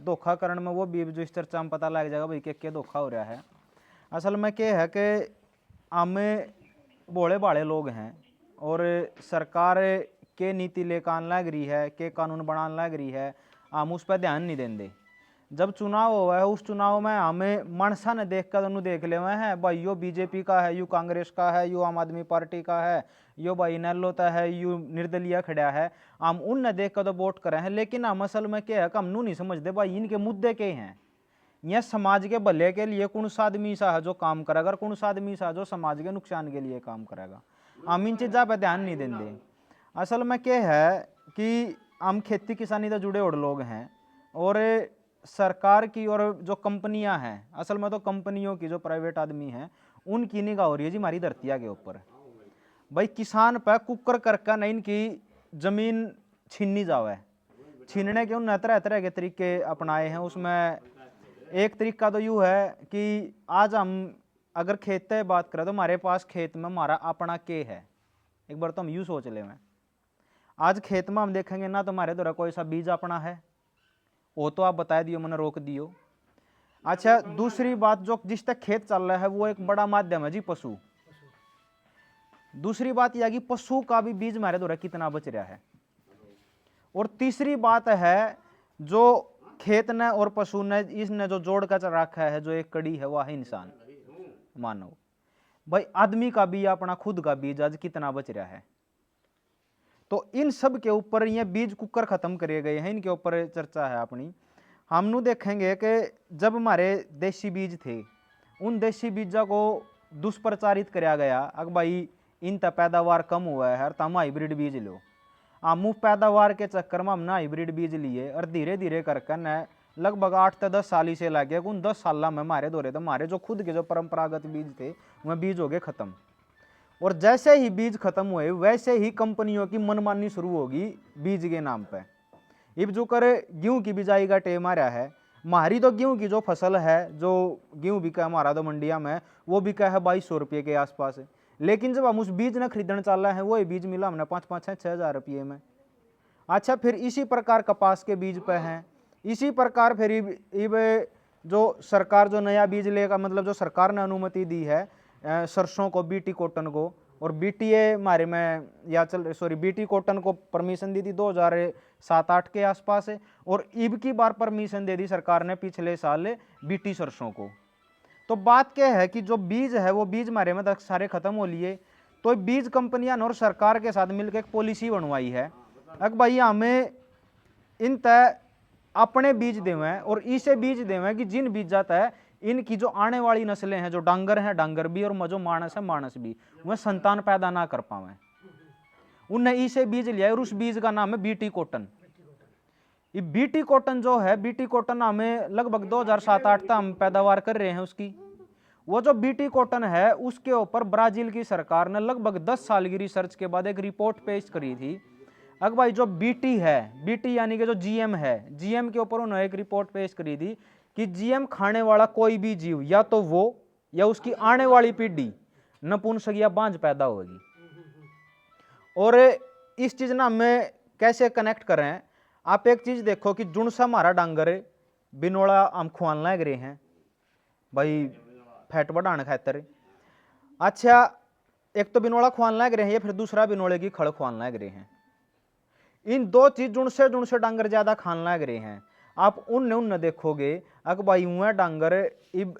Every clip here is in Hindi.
धोखा करण में वो भी जो इस चर्चा में पता लग जाएगा भाई के धोखा हो रहा है। असल में क्या है कि हमें भोले भाले लोग हैं और सरकार के नीति लेकर आने लग रही है, के कानून बनाने लग रही है, हम उस पर ध्यान नहीं देंगे। जब चुनाव हुआ है उस चुनाव में हमें मनसा ने देख कर उन्होंने देख ले हुए हैं भाई यो बीजेपी का है, यू कांग्रेस का है, यू आम आदमी पार्टी का है, यो भाई नलोता है, यू निर्दलीय खड़ा है, हम उनने देख कर तो वोट करे हैं। लेकिन हम असल में क्या है कि हम नू नहीं समझते भाई इनके मुद्दे क्या हैं, यह समाज के भले के लिए कौन सा आदमी सा है जो काम करेगा, कौन सा आदमी सा जो समाज के नुकसान के लिए काम करेगा, हम इन चीज़ों पर ध्यान नहीं देंगे। असल में क्या है कि हम खेती किसानी से जुड़े हुए लोग हैं और सरकार की और जो कंपनियां हैं, असल में तो कंपनियों की जो प्राइवेट आदमी हैं उनकी निगाह हो रही है जी हमारी धरतिया के ऊपर। भाई किसान पे कुकर करके नहीं इनकी जमीन छीनी जावे, छीनने के उन तरह तरह के तरीके अपनाए हैं। उसमें एक तरीका तो यूँ है कि आज हम अगर खेत की बात करें तो हमारे पास खेत में हमारा अपना के है, एक बार तो हम यूँ सोच ले में आज खेत में हम देखेंगे ना तो हमारे द्वारा कोई सा बीज अपना है, वो तो आप बता दियो, मैंने रोक दियो। अच्छा दूसरी बात जो जिस तक खेत चल रहा है वो एक बड़ा माध्यम है जी पशु। दूसरी बात यह कि पशु का भी बीज हमारे द्वारा कितना बच रहा है। और तीसरी बात है जो खेत ने और पशु ने इसने जो जोड़ कर रखा है, जो एक कड़ी है वह है इंसान मानव। भाई आदमी का भी अपना खुद का बीज आज कितना बच रहा है। तो इन सब के ऊपर ये बीज कुकर खत्म करे गए हैं, इनके ऊपर चर्चा है अपनी। हम देखेंगे कि जब हमारे देसी बीज थे उन देसी बीजा को दुष्प्रचारित कराया गया, अब भाई इन तक पैदावार कम हुआ है तो हम हाइब्रिड बीज लो। हम पैदावार के चक्कर में हमने हाइब्रिड बीज लिए और धीरे धीरे करके न लगभग 8 से 10 साल से लग गया। उन 10 साल में हमारे दौरे तो हमारे जो खुद के जो परंपरागत बीज थे वह बीज हो गए खत्म। और जैसे ही बीज खत्म हुए वैसे ही कंपनियों की मनमानी शुरू होगी बीज के नाम पे। इब जो कर गेहूं की बिजाई का टेम आ रहा है, हमारी तो गेहूं की जो फसल है, जो गेहूं बिका हमारा तो मंडिया में वो बिका है 2200 रुपये के आसपास है। लेकिन जब हम उस बीज ने खरीदने चल रहे हैं वही बीज मिला हमने 5-5-6-6 हज़ार रुपये में। अच्छा फिर इसी प्रकार कपास के बीज पे हैं, इसी प्रकार फिर इब जो सरकार जो नया बीज लेगा, मतलब जो सरकार ने अनुमति दी है सरसों को, बीटी कॉटन को, और बीटीए हमारे में या बीटी कॉटन को परमिशन दी थी 2007-8 के आसपास है, और ईब की बार परमिशन दे दी सरकार ने पिछले साल बीटी सरसों को। तो बात क्या है कि जो बीज है वो बीज हमारे में सारे खत्म हो लिए। तो बीज कंपनियां और सरकार के साथ मिलकर एक पॉलिसी बनवाई है, अगर भाई हमें इन तय अपने बीज देवें और इसे बीज देवें कि जिन बीज जाता है इनकी जो आने वाली नस्लें हैं, जो डांगर हैं डांगर भी, और जो मानस है मानस भी, वह संतान पैदा ना कर पावे। उनने इसे बीज लिया और उस बीज का नाम है बीटी कॉटन। ये बीटी कॉटन जो है, बीटी कॉटन हमें लगभग 2007-8 तक हम पैदावार कर रहे हैं उसकी। वो जो बीटी कॉटन है उसके ऊपर ब्राजील की सरकार ने लगभग 10 साल की रिसर्च के बाद एक रिपोर्ट पेश करी थी। अगर भाई जो बीटी है, बीटी यानी कि जो जीएम है, जीएम के ऊपर उन्होंने एक रिपोर्ट पेश करी थी कि जीएम खाने वाला कोई भी जीव या तो वो या उसकी आने वाली पीढ़ी नपुंसक या बांझ पैदा होगी। और इस चीज ना हमें कैसे कनेक्ट करें, आप एक चीज देखो कि जुन सा हमारा डांगर बिनोड़ा हम खुआन लग रहे हैं भाई फैट बढ़ाने खातर। अच्छा एक तो बिनोड़ा खुआन लग रहे हैं या फिर दूसरा बिनोड़े की खड़ खुआन लग रहे हैं। इन दो चीज जुन से डांगर ज्यादा खान लग रहे हैं। आप उनने देखोगे अगर भाई हुआ डांगर इब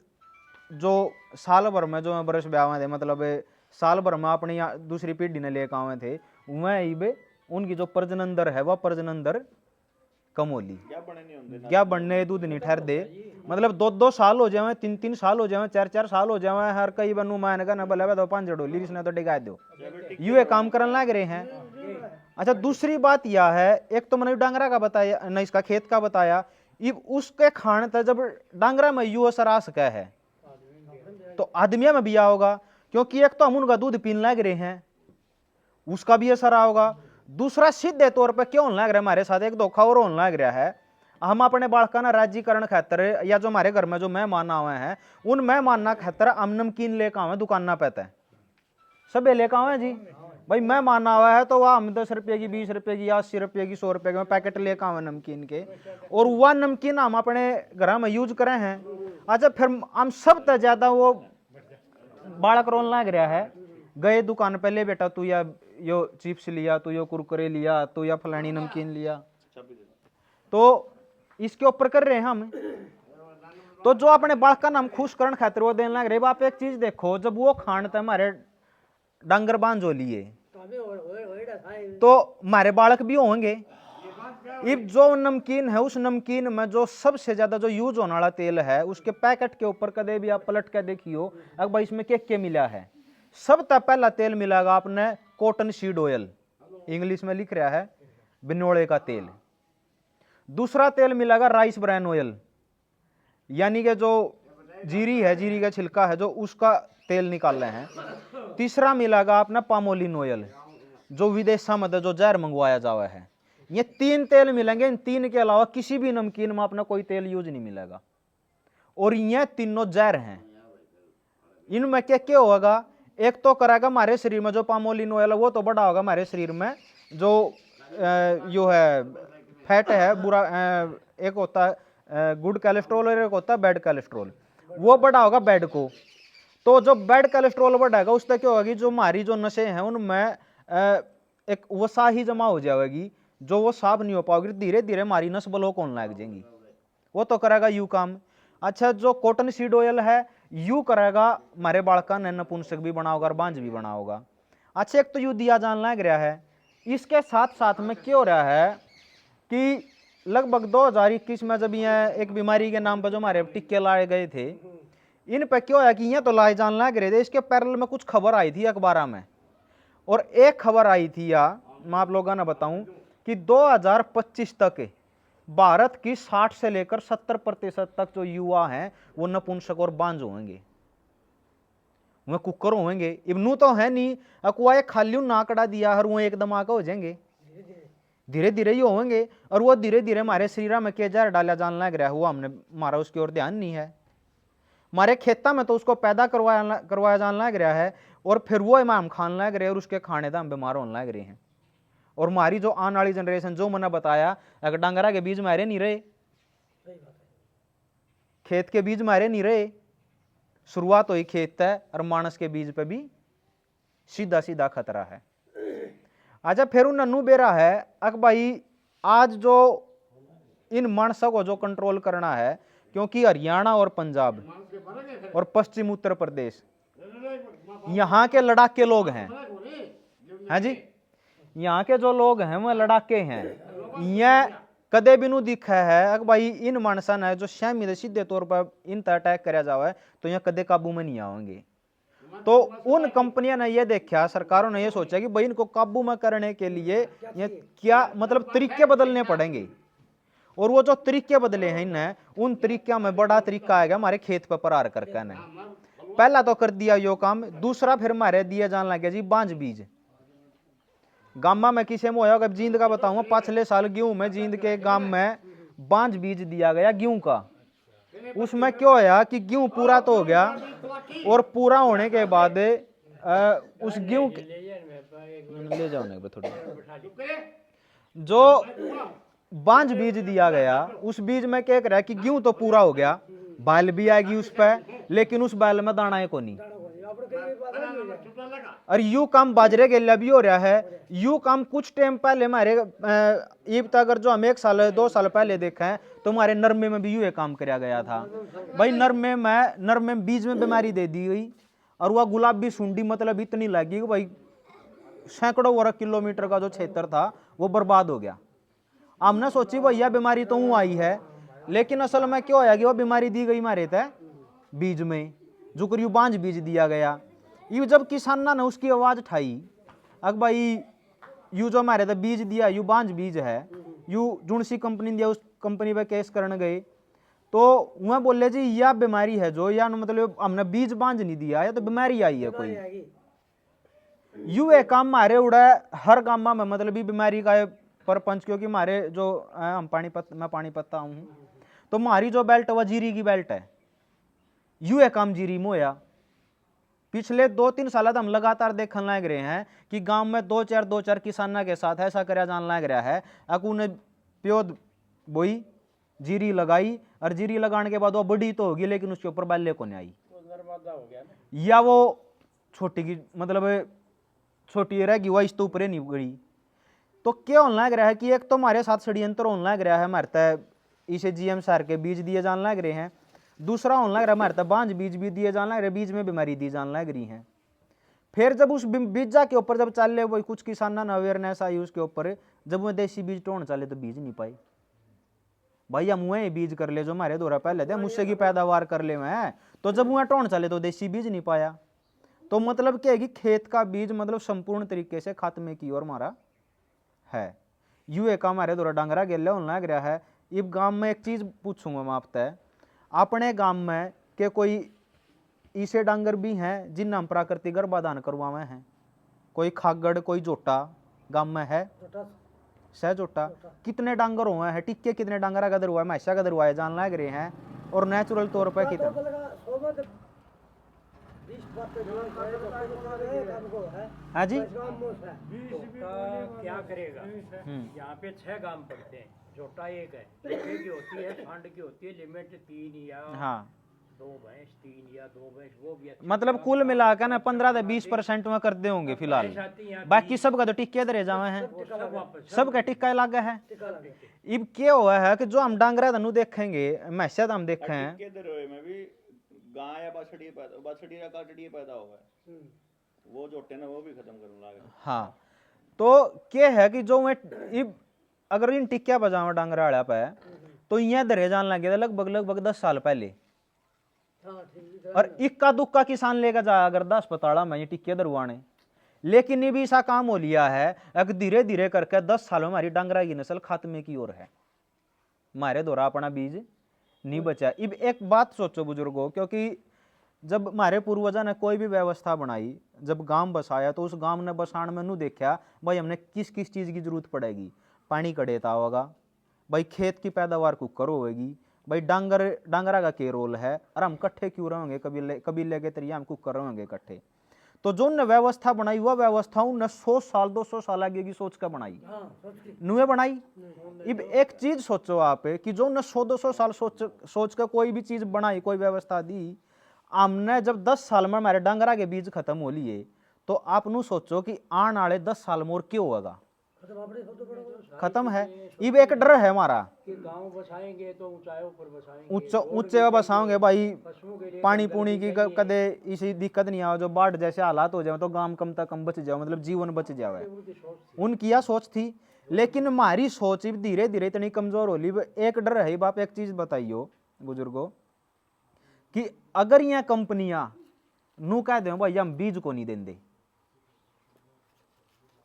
जो साल भर में जो बरस ब्याह थे, मतलब साल भर में अपनी दूसरी पीढ़ी ने लेकर आए थे, वह इब उनकी जो प्रजनन दर है वह प्रजनन दर कम होली, क्या बनने दूध नहीं ठहर दे, मतलब 2-2 साल हो जाए, 3-3 साल हो जाए, 4-4 साल हो जाए, हर कई बनू मान का ना भले तो 5 डोली इसने तो डिगा दो, ये काम करने लग रहे हैं। अच्छा दूसरी बात यह है, एक तो मैंने डांगरा का बताया न, इसका खेत का बताया, इब उसके खाने तक जब डांगरा में यू असर आ सका है तो आदमिया में भी आ होगा, क्योंकि एक तो हम उनका दूध पीने लग रहे हैं उसका भी असर होगा। दूसरा सीधे तौर पर क्यों लग रहा है हमारे साथ एक धोखा और होने लग रहा है, हम अपने बालका ना राज्यकरण खातर या जो हमारे घर में जो मेहमान आए हैं उन मेहमान खातर हम नमकीन लेकर आवे दुकान पे, सब लेकर आवे जी, भाई मैं माना हुआ है तो वह हम 10 रुपये की 20 रुपये की 80 रुपये की 100 रुपये के पैकेट लेकर आवे नमकीन के, और वह नमकीन हम अपने घर में यूज करे हैं। अच्छा फिर हम सब तक ज्यादा वो बालक रोन लग रहा है, गए दुकान पे ले बेटा तू या यो चिप्स लिया, तू यो कुरकुरे लिया, तू या फलानी नमकीन लिया, तो इसके ऊपर कर रहे हैं हम। तो जो अपने बालक का नाम खुश करण खातिर वो देने लग रहे। आप एक चीज देखो, जब वो खान हमारे डांगर बांझो लिए तो हमारे बालक भी होंगे। अब जो नमकीन है उस नमकीन में जो सबसे ज्यादा जो यूज होने वाला तेल है उसके पैकेट के ऊपर कदे भी आप पलट के देखियो अब भाई इसमें क्या मिला है। सब तक पहला तेल मिलेगा आपने कॉटन सीड ऑयल, इंग्लिश में लिख रहा है बिनोले का तेल। दूसरा तेल मिलेगा राइस ब्रान ऑयल, यानी कि जो जीरी है, जीरी का छिलका है जो उसका तेल निकाल रहे हैं। तीसरा मिलेगा आपने पामोलिन ऑयल, जो विदेशा में जो जहर मंगवाया जावा है। ये 3 तेल मिलेंगे, इन 3 के अलावा किसी भी नमकीन में अपना कोई तेल यूज नहीं मिलेगा, और ये तीनों जहर हैं। इनमें क्या क्या होगा, एक तो करेगा हमारे शरीर में जो पामोलिन ऑयल है वो तो बड़ा होगा हमारे शरीर में जो यो है फैट है बुरा, एक होता है गुड कोलेस्ट्रॉल और एक होता है बैड कोलेस्ट्रॉल, वो बड़ा होगा बैड को। तो जो बैड कोलेस्ट्रॉल बढ़ेगा उससे क्या होगी, जो हमारी जो नशे हैं उनमें एक वसा ही जमा हो जाएगी, जो वो साफ नहीं हो पाएगी, धीरे धीरे हमारी नस ब्लॉक होने लग जाएंगी, वो तो करेगा यू काम। अच्छा जो कॉटन सीड ऑयल है यू करेगा हमारे बालका ने नपुंसक भी बना होगा और बांझ भी बना होगा। अच्छा एक तो यू दिया जान लग रहा है। इसके साथ साथ में क्या हो रहा है कि लगभग 2021 में जब ये एक बीमारी के नाम पर जो हमारे टिक्के लाए गए थे, इन पे क्या होया कि ये तो लाए जान लग रहे थे, इसके पैरेलल में कुछ खबर आई थी अखबार में, और एक खबर आई थी या मैं आप लोगों ने बताऊं कि 2025 तक भारत की 60 से लेकर 70% तक जो युवा हैं वो नपुंसक और बांझ होंगे, वह कुकर होंगे। इब्नू तो है नहीं अकुआ एक खाली नाकड़ा दिया हर वो एकदम आका हो जाएंगे, धीरे धीरे ही होंगे, और वो धीरे धीरे हमारे शरीर में क्या जहर डाला जान लग रहा है, हुआ हमने हमारा उसकी ओर ध्यान नहीं है। हमारे खेता में तो उसको पैदा करवाया जान लग रहा है, और फिर वो हम खाने लग रहे हैं, और उसके खाने का हम बीमार होने लग रहे हैं। और हमारी जो आने वाली जनरेशन, जो मैंने बताया अगर डांगरा के बीज मारे नहीं रहे, खेत के बीज मारे नहीं रहे, शुरुआत हुई खेत है, और मानस के बीज पे भी सीधा सीधा खतरा है। अच्छा फिर नन्नू बेरा है अक भाई आज जो इन मानसों को जो कंट्रोल करना है, क्योंकि हरियाणा और पंजाब और पश्चिम उत्तर प्रदेश यहाँ के लड़ाके लोग हैं। हाँ जी, यहाँ के जो लोग हैं वो लड़ाके हैं। यह कदे भी नु दिखा है अक भाई इन मानसा ने जो शामी सीधे तौर पर इन पर अटैक कराया जावा है तो यहाँ कदे काबू में नहीं आएंगे। तो उन कंपनियों ने यह देखा, सरकारों ने यह सोचा कि भाई इनको काबू में करने के लिए ये क्या मतलब तरीके बदलने पड़ेंगे, और वो जो तरीके बदले हैं इन्हें, उन तरीकों में बड़ा तरीका आएगा हमारे खेत पर प्रहार करके ने। पहला तो कर दिया यो काम, दूसरा फिर हमारे दिया जान लगे जी बांझ बीज। गामा में किसे में होगा जींद का बताऊंगा, पिछले साल गेहूं में जींद के गांव में बांझ बीज दिया गया गेहूं का। उसमें क्या होया कि गेहूं पूरा तो हो गया, और पूरा होने के बाद उस गेहूं ले जाने थोड़ी जो बांझ बीज दिया गया उस बीज में क्या कर रहा है कि गेहूं तो पूरा हो गया, बैल भी आएगी उस पर, लेकिन उस बैल में दाना को नहीं। और यू काम बाजरे के लिए भी हो रहा है। यू काम कुछ टाइम पहले हमारे अगर जो हम 1 साल 2 साल पहले देखे हैं तो हमारे नरमे में भी यू काम किया गया था। भाई नरमे में बीज में बीमारी दे दी गई, और वह गुलाबी सुंडी मतलब इतनी लगी कि भाई सैकड़ों वर्ग किलोमीटर का जो क्षेत्र था वो बर्बाद हो गया। हमने सोची भाई यह बीमारी तो ऊँ आई है, लेकिन असल में क्या होया कि वह बीमारी दी गई मारे थे बीज में, जो कर यू बांझ बीज दिया गया। यू जब किसाना ने उसकी आवाज उठाई अग भाई यू जो हमारे बीज दिया यू बांझ बीज है, यू जुन सी कंपनी दिया उस कंपनी पे केस करने गए, तो वह बोले जी यह बीमारी है जो या मतलब हमने बीज बांझ नहीं दिया, या तो बीमारी आई है कोई। यू एक काम मारे उड़ा हर गांव में मतलब बीमारी का परपंच, क्योंकि हमारे जो हम मैं पानीपत हूँ तो हमारी जो बेल्ट है वह जीरी की बेल्ट है। यू एक काम जीरी में होया, पिछले 2-3 साल हम लगातार देखने लग रहे हैं कि गांव में 2-4 किसानों के साथ ऐसा करया जान लग रहा है। अकू ने प्योद बोई, जीरी लगाई, और जीरी लगाने के बाद वो बड़ी तो होगी लेकिन उसके ऊपर बाल्य को नहीं आई, या वो छोटी की मतलब छोटी रहेगी, वह इस तो ऊपर नहीं गई। तो क्या होने लग रहा है कि एक तो हमारे साथ षड्यंत्र होने लग रहा है, हमारे तय इसे जीएम सार के बीज दिए जान लग रहे हैं। दूसरा होने लग रहा है हमारे तय बांझ बीज भी दिए जान लग रहे, बीज में बीमारी दी जान लग रही है। फिर जब उस बीजा के ऊपर जब चल वही कुछ किसानों ने अवेयरनेस आई उसके ऊपर, जब वो देसी बीज टोन चले तो बीज नहीं पाए। भाई हम वही बीज कर ले जो हमारे द्वारा पहले थे, मुझसे की पैदावार कर ले मैं, तो जब वह टोन चले तो देसी बीज नहीं पाया। तो मतलब क्या है कि खेत का बीज मतलब संपूर्ण तरीके से खात्मे की ओर मारा है। यू एक हमारे द्वारा डांगरा गेले होने लग रहा है। इब गांव में एक चीज पूछूंगा मैं आपसे, अपने गांव में के कोई ऐसे डांगर भी हैं जिन हम प्राकृतिक गर्भाधान करवावे हैं? कोई खागड़, कोई जोटा गांव में है? सह जोटा। कितने डांगर हुए हैं? टिक्के कितने डांगर गदर हुआ है, मैसा गदर हुआ है जान लग रहे हैं? और नेचुरल तौर पर कितना? हाँ जी, क्या करेगा? यहाँ पे 6 गांव पड़ते हैं, जोटा एक है, टिक्के की होती है, फांड की होती है, लिमिट 3 या हाँ 2 भैंस, 3 या 2 भैंस, वो भी मतलब कुल मिलाकर ना 15 से 20% में कर दे होंगे फिलहाल। बाकी सबका तो टिक्के दरे जावे हैं, सबका टिक्का लगा है। अब क्या हुआ है कि जो हम डांगरा धनु देखेंगे, मैसा हम देखे हैं गाय या बछड़ी या काटड़ी पैदा हुआ है, वो जोटे ना वो भी खत्म करने लगे। हाँ, तो क्या है कि जो मैं अगर इन टिक्किया बजावा डांगरा वाला पे तो यहाँ दरे जान लगे लगभग 10 साल पहले, और इक्का दुक्का किसान लेकर जाया अगर 10 अस्पताल में ये टिक्के दरवाने। लेकिन ये भी ऐसा काम हो लिया है अगर धीरे धीरे करके 10 सालों में हमारी डांगरा की नस्ल खात्मे की ओर है, हमारे द्वारा अपना बीज नहीं बचा। अब एक बात सोचो बुजुर्गों, क्योंकि जब हमारे पूर्वजों ने कोई भी व्यवस्था बनाई, जब गांव बसाया तो उस गांव ने बसाण में नू देखा भाई हमने किस किस चीज़ की जरूरत पड़ेगी। पानी कड़ेता होगा भाई, खेत की पैदावार कुकर होगी भाई, डांगरा का क्या रोल है, और हम कट्ठे क्यों रहेंगे, कबीले के तरिया हम कुकर रहेंगे इकट्ठे। तो जो ने व्यवस्था बनाई वह व्यवस्था ने 100 साल 200 साल आगे की सोच कर बनाई, नुए बनाई। अब एक चीज सोचो आप कि जो ने 100-200 साल सोच कर कोई भी चीज बनाई, कोई व्यवस्था दी, हमने जब 10 साल में हमारे डांगरा के बीज खत्म हो लिए, तो आप नू सोचो कि आने वाले 10 साल में और क्या होगा। खत्म है। अब एक डर है हमारा कि गांव बसाएंगे तो ऊंचाइयों पर बसाएंगे, ऊंचे बसाओगे भाई, पानी पूनी की कदे इसी दिक्कत नहीं आओ, जो बाढ़ जैसे हालात हो जाए तो गांव कम तक कम बच जाओ, मतलब जीवन बच जाए। उनकी यह सोच थी, लेकिन हमारी सोच धीरे धीरे इतनी कमजोर हो ली। एक डर है बाप, एक चीज बताइयो बुजुर्गों कि अगर यह कंपनियां नू कह दे भाई हम बीज को नहीं देंगे,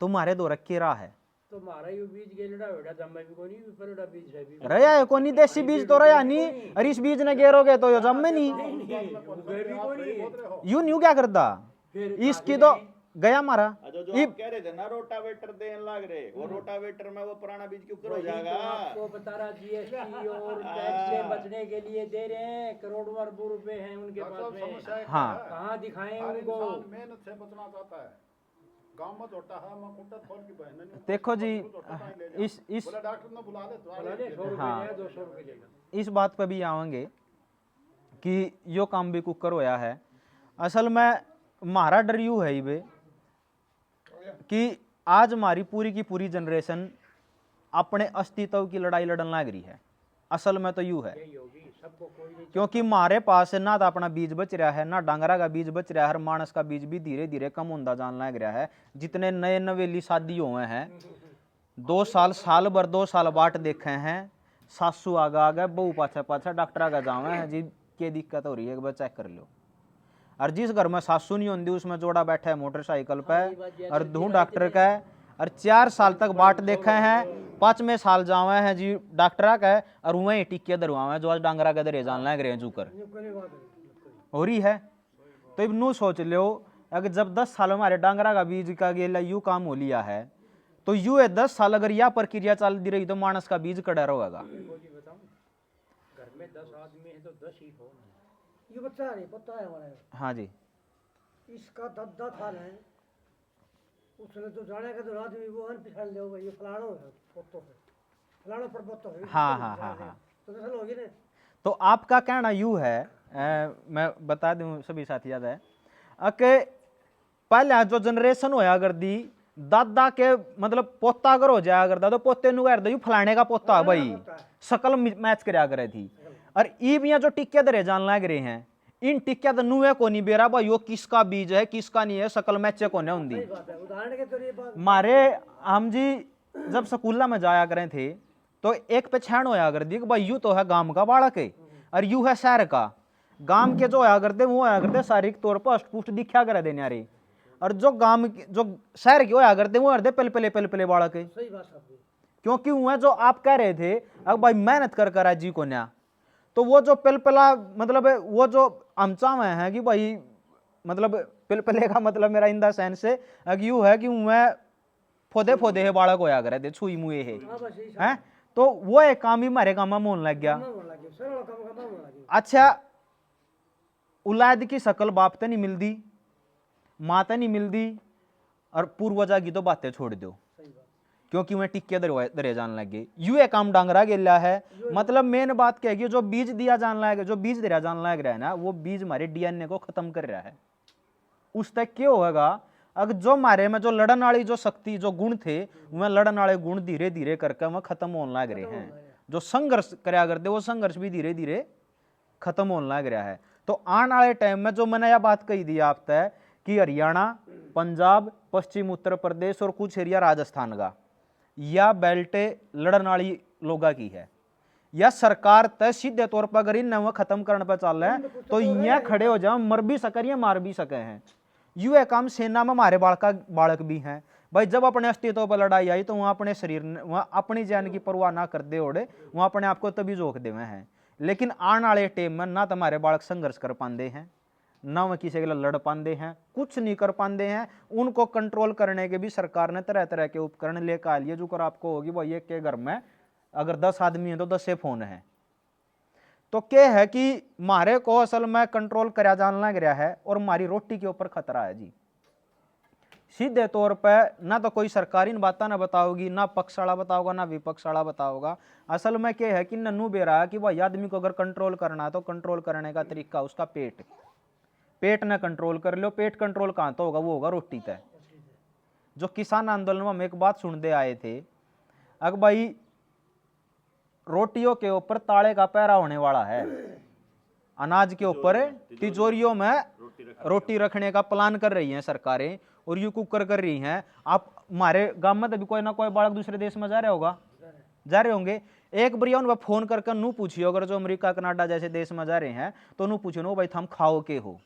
तुम्हारे दो रखे राह है तो हमारा ये बीज गेलड़ा बेटा जम्मे भी कोनी, ऊपर बीज है भी रया है कोनी, देसी बीज तो रया नहीं, और इस बीज ने गेरोगे तो यो जम्मे नहीं। यू न्यू क्या करता इसकी तो गया मारा। जो कह रहे थे ना रोटावेटर देने लग रहे, वो रोटावेटर में वो पुराना बीज क्यों हो जाएगा? आपको बता रहा जीएसटी और टैक्स से बचने के लिए दे रहे हैं, करोड़ों अरबों रुपए हैं उनके पास में। हाँ, कहाँ दिखाएं उनको? मेहनत से बचना चाहता है, गांव में जोटा है, मैं कुंटा खोल के बहन नहीं। देखो जी इस डॉक्टर ने बुला ले, 100 रुपए 200 रुपए लेगा। इस बात पे भी आवेंगे कि यो काम भी कुकर होया है। असल में हमारा डर यू है बे कि आज हमारी पूरी की पूरी जनरेशन अपने अस्तित्व की लड़ाई लड़न लग रही है। असल में तो यू है क्योंकि हमारे पास ना तो अपना बीज बच रहा है, ना डांगरा का बीज बच रहा है, हर मानस का बीज भी धीरे धीरे कम होता जान लग रहा है। जितने नए नवेली शादी हुए हैं, 2 साल भर 2 साल बाट देखे हैं, सासू आगा आगे बहू पाछा पाछा डॉक्टर का जावे हैं जी क्या दिक्कत हो रही है चेक कर लो। और जिस घर में सासू नहीं होती उसमें जोड़ा बैठा है मोटरसाइकिल पे और धू डॉक्टर का है, और 4 साल तक बाट देखे हैं, 5वें साल जावे हैं जी डॉक्टर का और वहीं टिक्के दरवावे जो आज डांगरा का दरे जान लग रहे हैं जुकर हो रही है। तो अब नू सोच लो अगर जब 10 साल हमारे डांगरा का बीज का गेला यू काम हो लिया है, तो यू है 10 साल अगर यह प्रक्रिया चल दी रही तो मानस का बीज कड़ा रहेगा। घर में 10 आदमी है तो 10 ही हो। ये बच्चा नहीं पता है हमारे। हाँ जी, इसका दद्दा था ना, उसने तो जाने का तो आदमी वो अन पिछड़ ले ये फलाना है फोटो है, फलाना पर फोटो है। हाँ हाँ हाँ हाँ। तो दरअसल होगी ना। तो आपका कहना यूँ है, मैं बता दूं सभी साथी याद है कि पहले जो जनरेशन होया कर दी दादा के मतलब पोता अगर हो जाया करता तो पोते नु कर दे फलाने का पोता है भाई, शकल मैच करया करे थी। और ईब यहाँ जो टिक्के दरे जान लग रहे हैं, इन टिक्के तो नुए को नहीं बेरा भाई यो किसका बीज है किसका नहीं है, शकल मैचे को नहीं होंगी। उदाहरण के तौर पर मारे हम जी जब स्कूल में जाया करें थे तो एक पहचान होया कर दी कि भाई यू तो है गांव का बालक है और यू है शहर का। गांव के जो होया करते वो होया करते शारीरिक तौर पर अष्टपुष्ट दिखा कर देने यारे, और जो गांव जो शहर के होया करते वो हरदे पल बालक है। सही बात आपकी। क्योंकि वह जो आप कह रहे थे अब भाई मेहनत कर जी को न्या, तो वो जो पलपला मतलब वो जो हम चाहे हैं कि भाई मतलब पलपले का मतलब मेरा इंदा सेंस से यू है कि वह फोदे फोदे है बालक होया करे थे छुई मुए है हाँ बस यही हैं। तो वो एक काम ही हमारे काम में मोन लग गया। लगे सरल काम का काम लगे। अच्छा औलाद की शकल बाप ते नहीं मिलती, माँ ते नहीं मिलती, और पूर्वजा की तो बातें छोड़ दो सही बात। क्योंकि वह टिक्के दरे जान लगे। यू एक काम डांगरा गेला है। मतलब मेन बात क्या है, जो बीज दिया जान लग जो बीज दिया जान लग रहा है ना, वो बीज हमारे डीएनए को खत्म कर रहा है। उस तक क्या होगा अगर जो हमारे में जो लड़न वाली जो शक्ति जो गुण थे वह लड़न वाले गुण धीरे धीरे करके वह खत्म होने लग रहे हैं। जो संघर्ष कराया करते वो संघर्ष भी धीरे धीरे खत्म होने लग रहा है। तो आने वाले टाइम में जो मैंने यह बात कही थी आप तय कि हरियाणा, पंजाब, पश्चिम उत्तर प्रदेश और कुछ एरिया राजस्थान का या बेल्ट लड़न वाली लोगा की है, या सरकार तय सीधे तौर पर अगर इन खत्म करने पर चल रहे हैं तो यहाँ खड़े हो जाओ, मर भी सके या मार भी सके हैं। यू एक काम सेना में हमारे बालक भी हैं भाई। जब अपने अस्तित्व पर लड़ाई आई तो वहाँ अपने शरीर वहाँ अपनी जान की परवाह ना कर दे ओढ़े, वहाँ अपने आप को तभी जोक दे हैं। लेकिन आने वाले टाइम में ना तो हमारे बालक संघर्ष कर पाते हैं, ना वह किसी के लिए लड़ पाते हैं, कुछ नहीं कर पाते हैं। उनको कंट्रोल करने के भी सरकार ने तरह तरह के उपकरण लेकर आ लिए, जो कर आपको होगी भाई एक के घर में अगर 10 आदमी है तो 10 फोन है। तो क्या है कि मारे को असल में कंट्रोल करा जान लग रहा है और हमारी रोटी के ऊपर खतरा है जी। सीधे तौर पर ना तो कोई सरकारी बातें ना बताओगी, ना पक्ष वाला बताओगा ना विपक्ष वाला बताओगा। असल में क्या है कि नन्नू बेरा है कि भाई आदमी को अगर कंट्रोल करना है तो कंट्रोल करने का तरीका उसका पेट ना कंट्रोल कर लो। पेट कंट्रोल कहाँ तो होगा, वो होगा रोटी तय। जो किसान आंदोलन में हम एक बात सुनते आए थे, अगर भाई रोटियों के ऊपर ताले का पहरा होने वाला है, अनाज के ऊपर तिजोरियों में रोटी रखने का प्लान कर रही हैं सरकारें और यू कुकर कर रही हैं। आप हमारे गांव में तो कोई ना कोई बालक दूसरे देश में जा रहे होगा, जा रहे होंगे। एक बार उन फोन करके नू पूछियो, अगर जो अमेरिका कनाडा जैसे देश में जा रहे हैं तो नू पूछियो नो भाई थम खाओ के हो।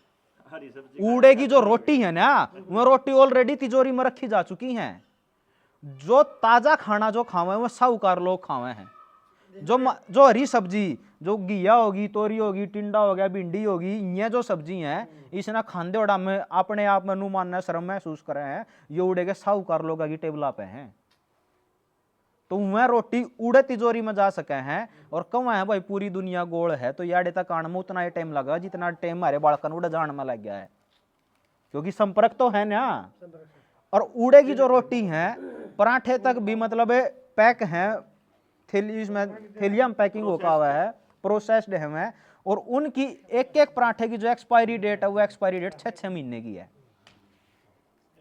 ऊड़े की जो रोटी है ना वह रोटी ऑलरेडी तिजोरी में रखी जा चुकी हैं। जो ताजा खाना जो खावे वो साहूकार लोग खावे हैं। जो हरी सब्जी जो घिया होगी, तोरी होगी, टिंडा हो गया, भिंडी होगी, ये जो सब्जी हैं इसने खांदे उड़ा में अपने आप में नू मानना शर्म महसूस कर रहे हैं। ये उड़े के साहूकार लोग की टेबला पे हैं तो वह रोटी उड़े तिजोरी में जा सके हैं। और कम है भाई पूरी दुनिया गोल है तो याडे तक आने में उतना ही टाइम लगा जितना टाइम हमारे बालकन उड़े जाने में लग गया है, क्योंकि संपर्क तो है ना। और उड़े की जो रोटी है पराठे तक भी मतलब पैक है, थैलिया में पैकिंग होका हुआ है, प्रोसेस्ड है। और उनकी एक एक पराठे की जो एक्सपायरी डेट है वो एक्सपायरी डेट 6-6 महीने की है।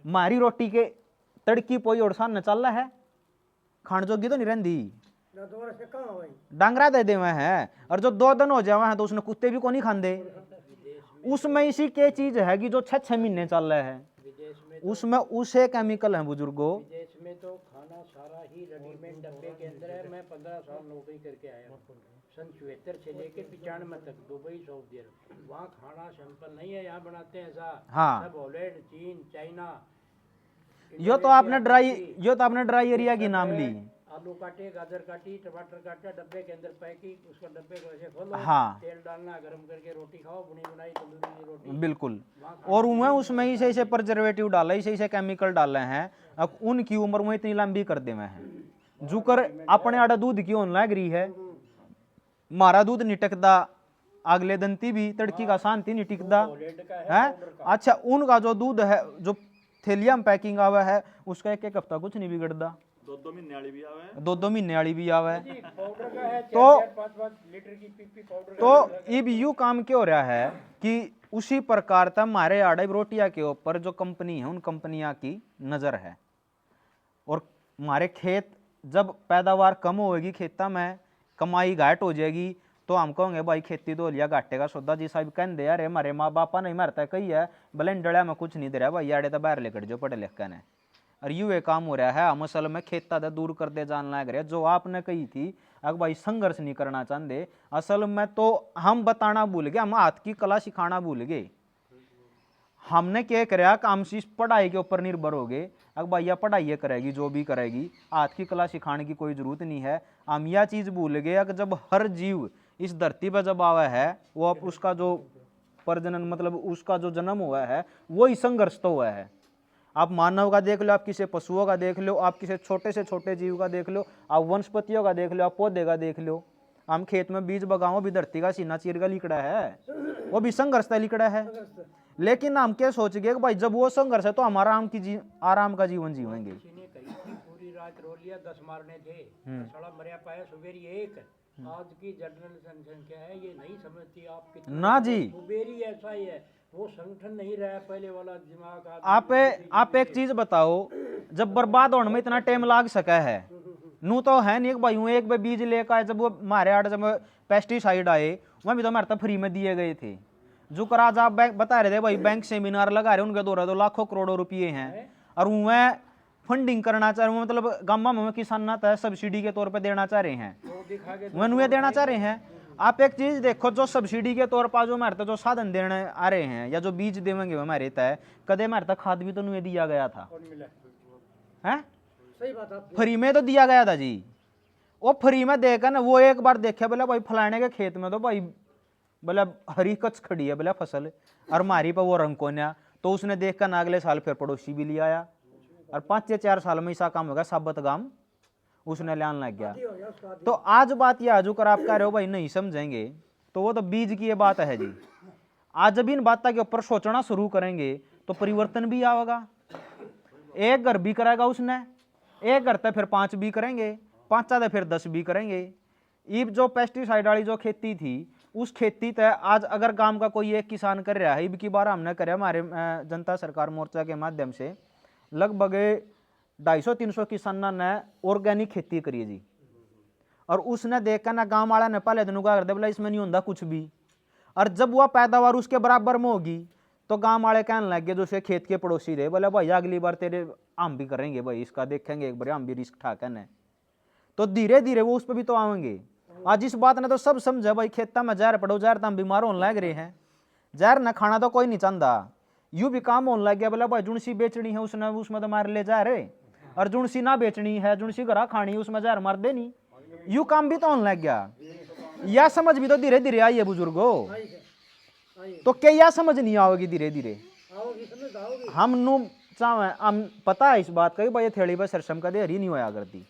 मारी रोटी के तड़की पोई और सान न चल रहा है, खान जोगी तो नहीं रहती, डांगरा दे देवे हैं। और जो 2 दिन हो जावे हैं तो उसने कुत्ते भी को नहीं खाते। उसमें इसी के चीज है कि जो 6-6 महीने चल रहे हैं उसमें उसे केमिकल है बुजुर्गों। विदेश में तो खाना सारा ही रेडीमेड डब्बे के अंदर है। मैं 15 साल नौकरी करके आया हूँ, सन 74 से लेकर 95 तक दुबई, सऊदी अरब। वहाँ खाना सिंपल नहीं है, यहाँ बनाते हैं ऐसा। हाँ। सब हॉलैंड, चीन, चाइना। यो तो आपने ड्राई एरिया की नाम ली। आलू काटे, गाजर काटी, टमाटर काटा, डब्बे के अंदर पैकिंग, उसका डब्बे को ऐसे खोलो, हाँ। तेल डालना, गरम करके रोटी खाओ, बुनी बनाई तंदूरी रोटी। बिल्कुल। और उसमें ही से प्रिजर्वेटिव डाला, इसे केमिकल डाले हैं। अब उनकी उम्र में इतनी लंबी कर दे हैं जुकर अपने आड़ा दूध की होने लग रही है। मारा दूध निटकदा अगले दंती भी तड़की का शांति नहीं टिकता हॉलैंड का है है। पाउडर का। अच्छा उनका जो दूध है जो थैलिया में पैकिंग आवा है उसका एक हफ्ता कुछ नहीं बिगड़ता, 2-2 महीने वाली भी आवे है। 2-2 महीने वाली भी आवा है। जी, पाउडर का है तो 4-5 लीटर की पीपी पाउडर का तो अब यू काम क्यों हो रहा है कि उसी प्रकार था हमारे आड़े रोटिया के ऊपर जो कंपनी है उन कंपनियां की नजर है, और हमारे खेत जब पैदावार कम होगी, खेता में कमाई घाट हो जाएगी, तो हम कहोगे भाई खेती तो लिया घाटे का सौदा। जी साहब कहते यार हमारे माँ बापा नहीं मरता कही है भले डड़ा में कुछ नहीं दे रहा भाई आड़े तो बाहर लेकर जो पढ़े लिख ने, और यू ये काम हो रहा है। हम असल में खेता था दूर करते जान लग रहे जो आपने कही थी अगर भाई संघर्ष नहीं करना चाहते, असल में तो हम बताना भूल गए, हम हाथ की कला सिखाना भूल गए। हमने क्या कराया कि हम इस पढ़ाई के ऊपर निर्भर हो गए, अब भैया पढ़ाई करेगी जो भी करेगी, हाथ की कला सिखाने की कोई जरूरत नहीं है। हम यह चीज भूल गए कि जब हर जीव इस धरती पर जब आवा है वो अब उसका जो प्रजनन मतलब उसका जो जन्म हुआ है वही संघर्ष तो हुआ है। आप मानव का देख लो, आप किसी पशुओं का देख लो, आप किसी छोटे से छोटे जीव का देख लो, आप वनस्पतियों का देख लो, आप पौधे का देख लो। हम खेत में बीज बगाओ भी धरती का सीना चीर का लिकड़ा है, वो भी संघर्ष का लिकड़ा है। लेकिन हम क्या सोच गए कि भाई जब वो संघर्ष है तो हम आराम का जीवन जीवेंगे। किसी ने कही थी पूरी रात रो लिया 10 मारने थे, सड़ा मरिया पाया सुबेरी एक। आज की जनरल जनसंख्या है ये नहीं समझती आप कितना ना जी, सुबेरी ऐसा ही है, वो संगठन नहीं रहा पहले वाला दिमाग। आप एक चीज बताओ, जब बर्बाद होने में इतना टाइम लाग सका है नू तो है नहीं भाई हूँ एक बीज लेकर आए, जब वो हमारे आड़ जब पेस्टिसाइड आए वह भी तो हमारे तक फ्री में दिए गए थे। जो कर आज आप बैंक बता रहे थे भाई बैंक सेमिनार लगा रहे उनके द्वारा तो लाखों करोड़ों रुपये हैं, और वह फंडिंग करना चाह रहे हैं, मतलब गामा में किसान ना था सब्सिडी के तौर पर देना चाह रहे हैं, वह नुए देना चाह रहे हैं। आप एक चीज देखो, जो सब्सिडी के तौर पर जो हमारे जो साधन देने आ रहे हैं या जो बीज देंगे हमारे तय कदे हमारे तक खाद भी तो नुए दिया गया था है, सही बात आप फ्री में तो दिया गया था जी। वो फ्री में देकर ना वो एक बार देखे बोला भाई फलाने के खेत में तो भाई बोला हरी कच खड़ी है बोला फसल, और मारी पर वो रंग कोन्या, तो उसने देख कर अगले साल फिर पड़ोसी भी ले आया, और 5 या 4 साल में ऐसा काम होगा साबत गांव उसने लान लग गया। हो गया उसका। तो आज बात यह आजू कर आप कह रहे हो भाई नहीं समझेंगे, तो वो तो बीज की ये बात है जी। आज जब इन बातों के ऊपर सोचना शुरू करेंगे तो परिवर्तन भी आएगा। एक घर भी करेगा उसने, एक घर तक फिर 5 भी करेंगे, 5 तो फिर 10 भी करेंगे। इब जो पेस्टिसाइड वाली जो खेती थी उस खेती तय आज अगर गांव का कोई एक किसान कर रहा है, इब की बार हमने करे हमारे जनता सरकार मोर्चा के माध्यम से लगभग 250-300 किसानों ने ऑर्गेनिक खेती करी है जी, और उसने देखकर ना गांव वाला ने पहले दिन कर दे बोला इसमें नहीं होता कुछ भी, और जब वह पैदावार उसके बराबर में होगी तो गांव वाले कहने लग गए जो से खेत के पड़ोसी थे बोले भाई अगली बार तेरे हम भी करेंगे भाई इसका देखेंगे एक बार हम भी रिस्क ठाकन है, तो धीरे धीरे वो उस पर भी तो आएंगे। आज इस बात ने तो सब समझा भाई खेता में जहर पड़ो जहर तो हम बीमार होने लग रहे हैं, जहर न खाना तो कोई नहीं चाहता। यूं भी काम होने लग गया बोला भाई जुनसी बेचनी है उसने उसमें तो मार ले जा रहे, और जुनसी ना बेचनी है जुनसी घरा खानी है उसमें जहर मार देनी, यूं काम भी तो होने लग गया। यह समझ भी तो धीरे धीरे आई है बुजुर्गो, तो क्या यह समझ नहीं आओगी धीरे धीरे आओगी समझ आओगी। हम नु चाहे हम पता है इस बात का भाई थेड़ी पर सरसम का देरी नहीं होया करती,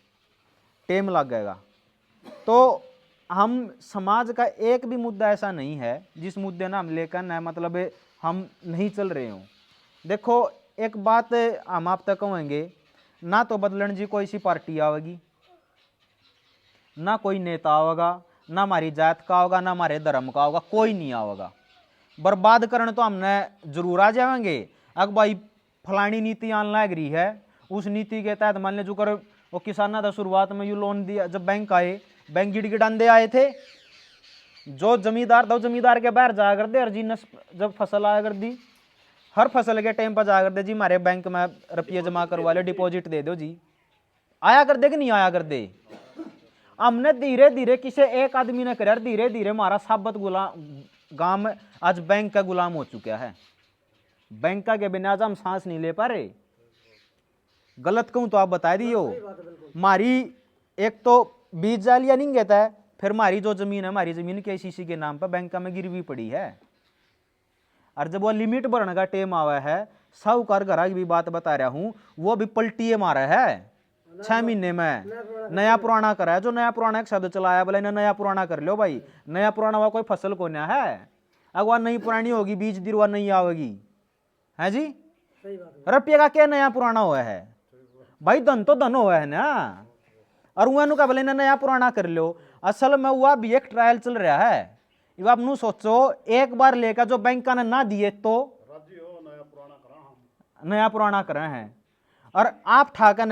टेम लग जाएगा। तो हम समाज का एक भी मुद्दा ऐसा नहीं है जिस मुद्दे ना हम लेकर न मतलब हम नहीं चल रहे हों। देखो एक बात हम आप तक कहेंगे, ना तो बदलन जी कोई सी पार्टी आवेगी, ना कोई नेता आवेगा, ना हमारी जात का होगा, ना हमारे धर्म का होगा, कोई नहीं आवेगा। बर्बाद करने तो हमने जरूर आ जाएंगे। अब भाई फलानी नीति आने लग रही है, उस नीति के तहत मान लीजिए कर वो किसाना था शुरुआत में यू लोन दिया, जब बैंक आए बैंक गिड़गिड़ांदे आए थे, जो जमींदार था जमींदार के बाहर जाया कर दे, और जिन्स जब फसल आया कर दी हर फसल के टाइम पर जाया कर दे जी हमारे बैंक में रुपये जमा करवा ले डिपॉजिट दे दो जी, आया कर दे कि नहीं आया कर दे। हमने धीरे धीरे किसी एक आदमी ने कर धीरे धीरे हमारा साबत गुलाम गांव में आज बैंक का गुलाम हो चुका है। बैंक का के बिना आज हम सांस नहीं ले पा रहे। गलत कहूं तो आप बता दियो। हमारी एक तो बीज जालिया नहीं कहता है, फिर हमारी जो जमीन है हमारी जमीन केसीसी के नाम पर बैंक में गिरवी पड़ी है, और जब वो लिमिट भरने का टाइम आवा है साहूकार घरा की भी बात बता रहा हूं वो भी पलटिए मारा है। 6 महीने में नया पुराना करा है। जो नया पुराना एक शब्द चलाया बोले इन्हें नया पुराना कर लो भाई। नया पुराना हुआ कोई फसल को ना है, अगर वह नई पुरानी होगी बीज दिन वह नहीं आवेगी है जी। सही बात है। रुपये का क्या नया पुराना हुआ है भाई, धन तो धन हुआ है ना। और वह का बोले नया पुराना कर लो, असल में हुआ भी एक ट्रायल चल रहा है। अब आप सोचो एक बार लेकर जो बैंक ने ना दिए तो राजी हो नया पुराना करा हम। नया पुराना कर रहे हैं। और आप ठाकन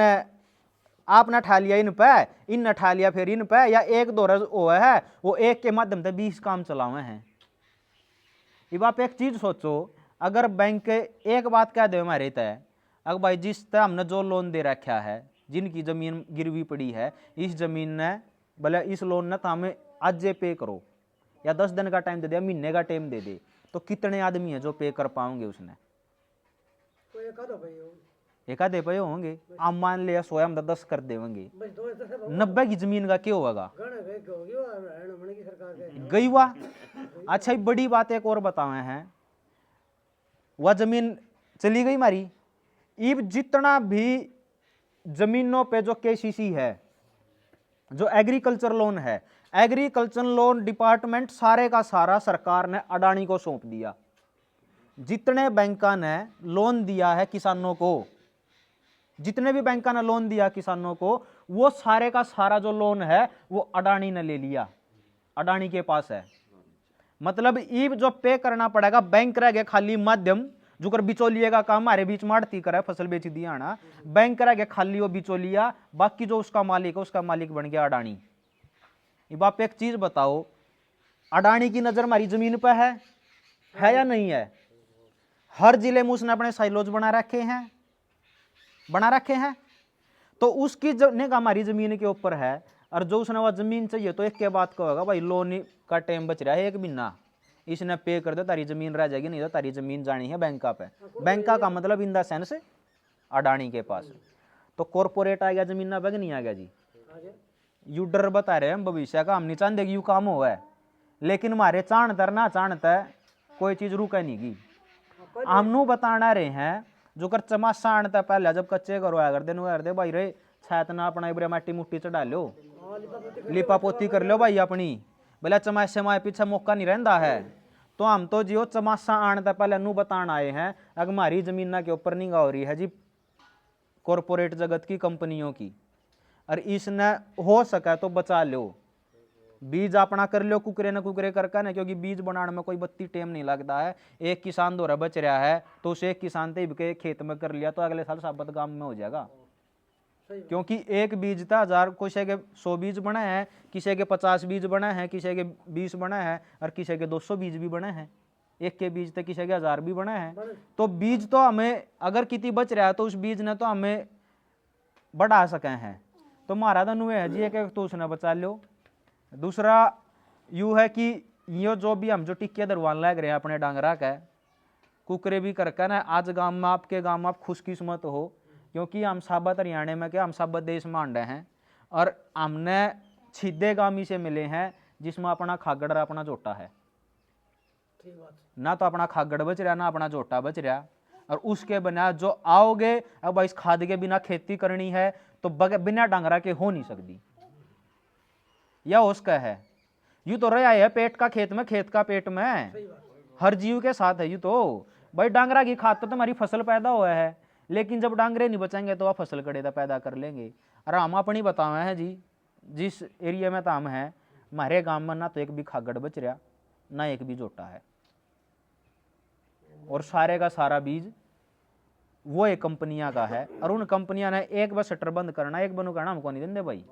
आपने ठा लिया इन पे, इन ने ठा लिया फिर इन पे, या एक दो रज हुआ है वो एक के माध्यम से 20 काम चलावे हैं। अब आप एक चीज सोचो, अगर बैंक एक बात कह दे हमारे तय, अगर भाई जिस तरह हमने जो लोन दे रखा है, जिनकी जमीन गिरवी पड़ी है, इस जमीन ने भले इस लोन ने तो हमें आज पे करो, या 10 दिन का टाइम दे दे, महीने का टाइम दे दे, तो कितने आदमी है जो पे कर पाओगे उसने? कोई एक आधा भाई हो, एक आधे पे होंगे। आप मान लिया 100 हम 10 कर देंगे, बस 2 से 90 की जमीन का क्या होगा? गण गए होगी वो हरियाणा बने की सरकार के गई हुआ। अच्छा ये बड़ी बात एक और बतावे हैं, वह जमीन चली गई हमारी। इब जितना भी जमीनों पे जो केसीसी है, जो एग्रीकल्चर लोन है, एग्रीकल्चर लोन डिपार्टमेंट सारे का सारा सरकार ने अडानी को सौंप दिया। जितने बैंकों ने लोन दिया है किसानों को, जितने भी बैंकों ने लोन दिया किसानों को, वो सारे का सारा जो लोन है वो अडानी ने ले लिया, अडानी के पास है। मतलब ईब जो पे करना पड़ेगा, बैंक रह गए खाली माध्यम, जो कर बिचौलिए का काम हमारे बीच मारती करे, फसल बेच दिया ना, बैंक रह गए खाली वो बिचौलिया, बाकी जो उसका मालिक है उसका मालिक बन गया अडानी। अब आप एक चीज बताओ, अडानी की नजर हमारी जमीन पर है या नहीं है? हर जिले में उसने अपने साइलोज बना रखे हैं, तो उसकी निगाह हमारी जमीन के ऊपर है। और जो उसने वह जमीन चाहिए तो एक के बात कहेगा भाई लोन का टाइम बच रहा है 1 महीना, इसने पे कर दो तारी जमीन रह जाएगी, नहीं तो तारी जमीन जानी है बैंका पे। बैंका का मतलब इन द सेंस अडानी के पास। तो कॉर्पोरेट आ गया जमीन ना बैग नहीं आ गया जी। यू डर बता रहे हैं हम भविष्य का, हम नहीं चाहते कि यू काम हुआ है, लेकिन हमारे चाणतर ना चाणता कोई चीज रुका नहीं की। हमनू बताना रहे हैं जो कर चमासा आणता पहले जब कच्चे घर होया कर दे भाई रे छात ना अपना इबरे माटी मुट्टी चढ़ा लो, लिपा पोती कर लो भाई अपनी, भले चमासे माए पीछे मौका नहीं रहता है। तो हम तो जियो चमासा आणता पहले नू बताना आए हैं, अगर हमारी जमीन के ऊपर निगाह हो रही है जी कॉरपोरेट जगत की कंपनियों की, और इसने हो सका तो बचा लो, बीज अपना कर लो कुकरे न कुकरे करके ना, क्योंकि बीज बनाने में कोई 32 टाइम नहीं लगता है। एक किसान दोरा बच रहा है तो उसे एक किसान ते के खेत में कर लिया तो अगले साल साबत गांव में हो जाएगा, क्योंकि एक बीज था 1000, किसी के 100 बीज बने हैं, किसी के 50 बीज बने हैं, किसी के 20 बने हैं, और किसी के 200 बीज भी बने हैं, एक के बीज थे किसी के 1000 भी बने हैं। तो बीज तो हमें अगर कितनी बच रहा है तो उस बीज ने तो हमें बढ़ा सके हैं। तो हमारा तो नुए है जी एक तो उसने बचा लो। दूसरा यू है कि यो जो भी हम जो टिक्के दरवान लग रहे हैं अपने डांगरा का कुकरे भी करके ना, आज गांव में आपके गांव में आप खुशकिस्मत हो, क्योंकि हम साबत हरियाणा में क्या हम साबत देश में आंडे हैं, और हमने छिदे गामी से मिले हैं जिसमें अपना खागड़ और अपना जोटा है। ना तो अपना खागड़ बच रहा ना अपना जोटा बच रहा, और उसके बिना जो आओगे अब भाई इस खाद के बिना खेती करनी है तो बिना डांगरा के हो नहीं सकती, या उसका है यू तो रहा है पेट का खेत में, खेत का पेट में, हर जीव के साथ है। यू तो भाई डांगरा की खाद तो तुम्हारी फसल पैदा हुआ है, लेकिन जब डांगरे नहीं बचेंगे तो वह फसल कड़ेदा पैदा कर लेंगे। और हम अपनी बतावे हैं जी, जिस एरिया में तो हम हैं, हमारे गांव में ना तो एक भी खागड़ बच रहा ना एक भी जोटा है, और सारे का सारा बीज वो एक कंपनियां का है, और उन कंपनियां ने एक बार शटर बंद करना, एक बनू करना हमको नहीं देंगे भाई,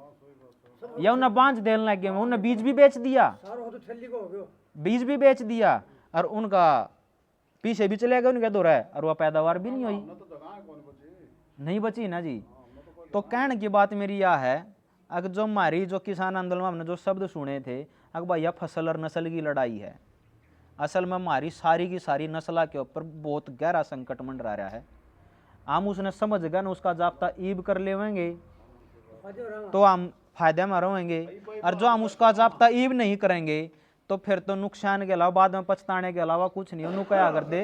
या उन्हें बांझ देने लग गए, उन्हें बीज भी बेच दिया, बीज भी बेच दिया, और उनका पीछे भी चले गए उनके दौरा है, और वह पैदावार भी नहीं हुई, नहीं बची ना जी। तो कहने की बात मेरी यह है, अगर जो हमारी जो किसान आंदोलन में हमने जो शब्द सुने थे, अगर भैया फसल और नस्ल की लड़ाई है, असल में हमारी सारी की सारी नस्ल के ऊपर बहुत गहरा संकट मंडरा रहा है। हम उसने समझ गए ना, उसका जाब्ता ईब कर लेंगे तो हम फायदे में रहेंगे, और जो हम उसका जाब्ता ईब नहीं करेंगे तो फिर तो नुकसान के अलावा बाद में पछताने के अलावा कुछ नहीं। उन्होंने क्या कर दे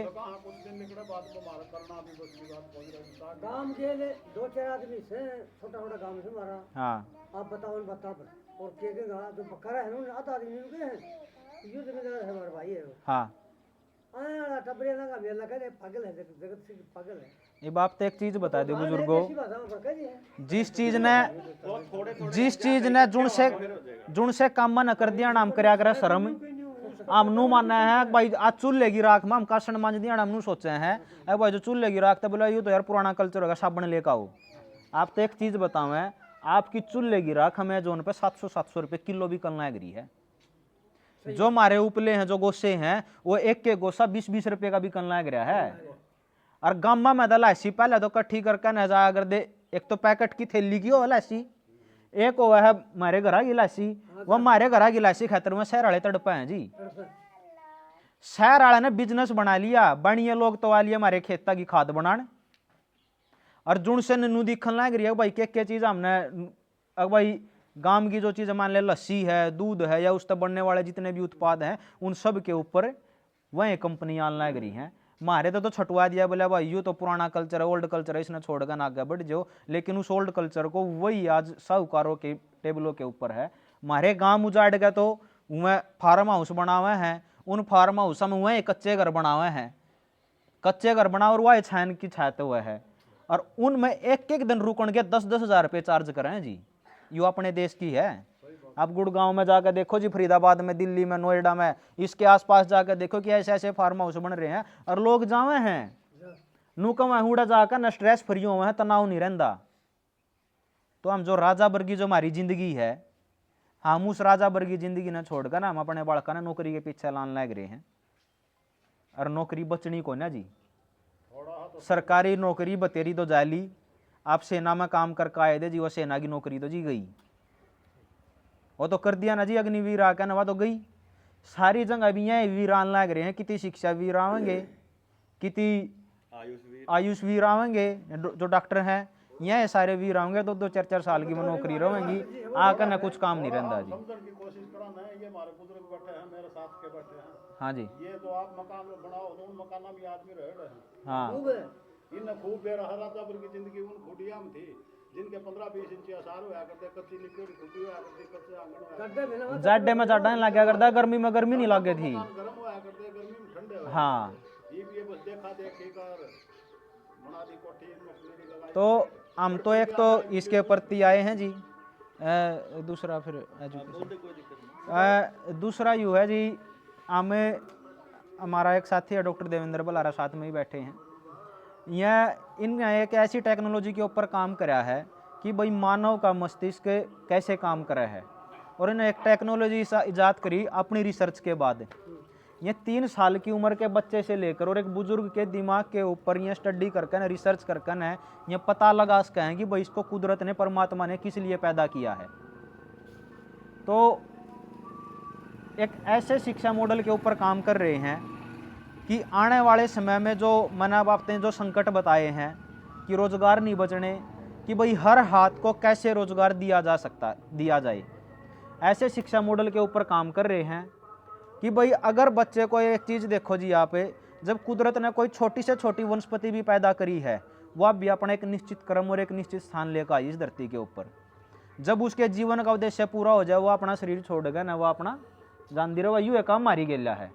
निकले बात को मार करना भी बस की बात पहुंच रही गांव के लिए 2-4 आदमी से छोटा छोटा गांव से मारा। हाँ आप बताओ बता पर और के जो बकरा है ना आधा आदमी रुके हैं युद्ध में है हमारे भाई है वो। हाँ आया टबरे लगा मेला करे पागल है जगत से पागल है। ये बाप तो एक चीज बता दे बुजुर्गों, ऐसी भाषा में बड़का जी है। जिस चीज ने जुन से काम न कर दिया नाम करया करे शर्म हम नु मानना है भाई आज चूल्हे की राख में हम कासन मांझ दिया हम नु सोचे हैं अरे भाई जो चूल्हे की राख तो बोला ये तो यार पुराना कल्चर होगा साबुन लेकर आओ। आप तो एक चीज बताओ है आपकी चूल्हे की राख हमें जोन पे 700 रुपए किलो भी कल लग रही है। जो हमारे उपले हैं जो गोसे हैं वो एक के गोसा 20-20 रुपए का भी कल लग रहा है। और गामा में लासी पहले तो कट्ठी करके न जा कर दे एक तो पैकेट की थैली की हो लासी एक हो है हमारे घर की लासी वो हमारे घर की लासी खातर में शहर वाले तड़पे हैं जी। शहर वाले ने बिजनेस बना लिया बनिए लोग तो आ लिया हमारे खेता की खाद बनाने और जुन से नू दिखन लग रही है भाई क्या चीज हमने भाई गांव की जो चीज मान ले लस्सी है दूध है या उससे बनने वाले जितने भी उत्पाद हैं उन सब के ऊपर वही कंपनियां लग रही हैं। हमारे तो छटवा दिया बोले भाई ये तो पुराना कल्चर है ओल्ड कल्चर है इसने छोड़कर आगे बढ़ जाओ, लेकिन उस ओल्ड कल्चर को वही आज साहूकारों के टेबलों के ऊपर है। हमारे गांव उजाड़ गए तो वह फार्म हाउस बना हुए हैं, उन फार्म हाउस में वह कच्चे घर बना हुए हैं, कच्चे घर बना और वह छान की छाते हुए है और उनमें एक एक दिन रुकन के 10-10 हज़ार रुपये चार्ज करें जी। यो अपने देश की है। आप गुड़गांव में जाकर देखो जी, फरीदाबाद में, दिल्ली में, नोएडा में, इसके आसपास जाकर देखो कि ऐसे ऐसे फार्म हाउस बन रहे हैं और लोग जावे हैं नुकम हुड़ा जाकर न स्ट्रेस फ्री हुए हैं, तनाव नहीं रहता। तो हम जो राजा वर्गी जो हमारी जिंदगी है हम उस राजा वर्गी जिंदगी ने छोड़कर ना हम अपने बालका ने नौकरी के पीछे लान लग रहे हैं और नौकरी बचनी को ना जी। सरकारी नौकरी बतेरी तो जाली, आप सेना में काम करके आए थे जी वो सेना की नौकरी तो जी गई, वो तो कर दिया ना जी अग्निवीर आकर नवा तो गई। सारी जगह भी यहाँ वीरान लग रहे हैं, कितनी शिक्षा वीर आवेंगे, कितनी आयुष वीर आवेंगे जो डॉक्टर हैं, यहाँ सारे वीर आवेंगे तो 2-4 साल की नौकरी रहेंगी आकर ना कुछ काम नहीं रहता जी। समझने की कोशिश कराना है। ये हमारे बुजुर्ग बैठे हैं मेरे साथ के बैठे हैं। हाँ जी ये तो आप मकान बनाओ उन मकाना में आदमी रह रहे हैं। हाँ इन खूब बेरा राजा की जिंदगी उन खुटिया में थी जिनके 15-20 इंच आसार हुआ करते, कच्ची लिक्विड खुटी हुआ करती, कच्चे आंगन हुआ जाडे में जाडा नहीं लगा करता, गर्मी में गर्मी नहीं लगे थी। गर्म हुआ करते, गर्मी में ठंडे हुआ। हाँ ये बस देखा देखी कर बना दी कोठी मशीनरी लगाई। तो हम तो एक तो इसके प्रति आए हैं जी, दूसरा फिर एजुकेशन, दूसरा यूँ है जी हमें हमारा एक साथी है डॉक्टर देवेंद्र बलारा साथ में ही बैठे हैं। यह इन एक ऐसी टेक्नोलॉजी के ऊपर काम करा है कि भाई मानव का मस्तिष्क कैसे काम करे है और इन्हें एक टेक्नोलॉजी इजाद करी अपनी रिसर्च के बाद। ये 3 साल की उम्र के बच्चे से लेकर और एक बुजुर्ग के दिमाग के ऊपर ये स्टडी करके रिसर्च करके न ये पता लगा सके हैं कि भाई इसको कुदरत ने परमात्मा ने किस लिए पैदा किया है। तो एक ऐसे शिक्षा मॉडल के ऊपर काम कर रहे हैं कि आने वाले समय में जो मना बाप ने जो संकट बताए हैं कि रोजगार नहीं बचने, कि भाई हर हाथ को कैसे रोजगार दिया जाए, ऐसे शिक्षा मॉडल के ऊपर काम कर रहे हैं कि भाई अगर बच्चे को एक चीज़ देखो जी, यहाँ पे जब कुदरत ने कोई छोटी से छोटी वनस्पति भी पैदा करी है वह भी अपना एक निश्चित क्रम और एक निश्चित स्थान लेकर आई इस धरती के ऊपर। जब उसके जीवन का उद्देश्य पूरा हो जाए वो अपना शरीर छोड़ेगा ना, वो अपना जान दे रहा यूँ काम मारी गेला है।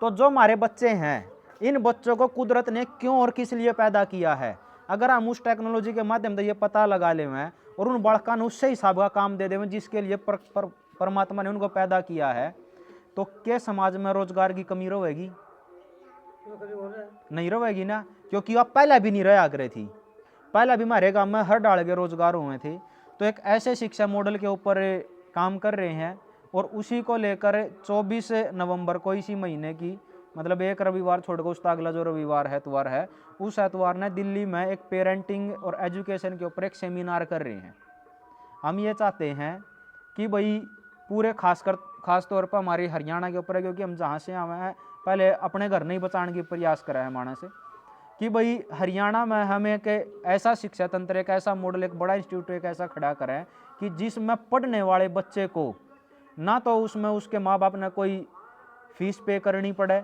तो जो हमारे बच्चे हैं इन बच्चों को कुदरत ने क्यों और किस लिए पैदा किया है, अगर हम उस टेक्नोलॉजी के माध्यम से ये पता लगा ले हैं और उन बड़का ने उससे हिसाब का काम दे दें जिसके लिए परमात्मा ने उनको पैदा किया है, तो क्या समाज में रोजगार की कमी रहेगी? नहीं रहेगी ना, क्योंकि आप पहले भी नहीं रहा करे थी, पहले भी हमारे गाँव में हर डाल के रोजगार हुए थे। तो एक ऐसे शिक्षा मॉडल के ऊपर काम कर रहे हैं और उसी को लेकर 24 नवंबर को इसी महीने की मतलब एक रविवार छोड़कर उसका अगला जो रविवार है एतवार है, उस एतवार ने दिल्ली में एक पेरेंटिंग और एजुकेशन के ऊपर एक सेमिनार कर रहे हैं। हम ये चाहते हैं कि भाई पूरे खास तौर पर हमारी हरियाणा के ऊपर है, क्योंकि हम जहाँ से आए हैं पहले अपने घर नहीं बचाने की प्रयास करा है हमारा से, कि भाई हरियाणा में हम एक ऐसा शिक्षा तंत्र, एक ऐसा मॉडल, एक बड़ा इंस्टीट्यूट एक ऐसा खड़ा करें कि जिसमें पढ़ने वाले बच्चे को ना तो उसमें उसके माँ बाप ने कोई फीस पे करनी पड़े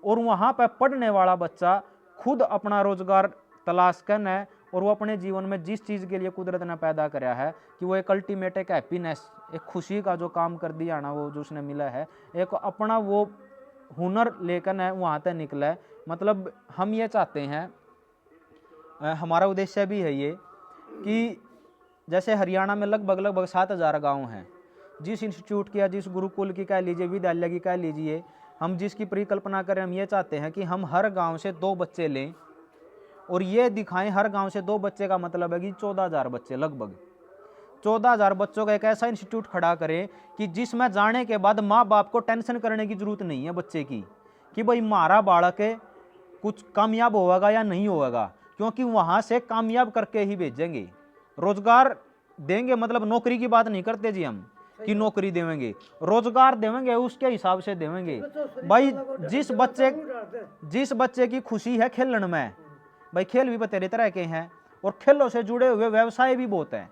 और वहाँ पर पढ़ने वाला बच्चा खुद अपना रोजगार तलाश करना है, और वो अपने जीवन में जिस चीज़ के लिए कुदरत ने पैदा कराया है कि वो एक अल्टीमेट एक हैप्पीनेस, एक खुशी का जो काम कर दिया ना, वो जो उसने मिला है, एक अपना वो हुनर लेकर है वहाँ तक निकला है। मतलब हम ये चाहते हैं, हमारा उद्देश्य भी है ये कि जैसे हरियाणा में लगभग 7,000 गाँव हैं, जिस इंस्टीट्यूट की या जिस गुरुकुल की कह लीजिए, विद्यालय की कह लीजिए, हम जिसकी परिकल्पना करें, हम ये चाहते हैं कि हम हर गांव से 2 बच्चे लें और ये दिखाएं, हर गांव से 2 बच्चे का मतलब है कि 14,000 बच्चे, लगभग 14,000 बच्चों का एक ऐसा इंस्टीट्यूट खड़ा करें कि जिसमें जाने के बाद माँ बाप को टेंशन करने की जरूरत नहीं है बच्चे की कि भाई हमारा बालक कुछ कामयाब होगा या नहीं होगा, क्योंकि वहाँ से कामयाब करके ही भेजेंगे। रोजगार देंगे, मतलब नौकरी की बात नहीं करते जी हम कि नौकरी देवेंगे, रोजगार देवेंगे, उसके हिसाब से देवेंगे। भाई जिस बच्चे की खुशी है खेलने में, भाई खेल भी बतेरे तरह के हैं और खेलों से जुड़े हुए व्यवसाय भी बहुत हैं।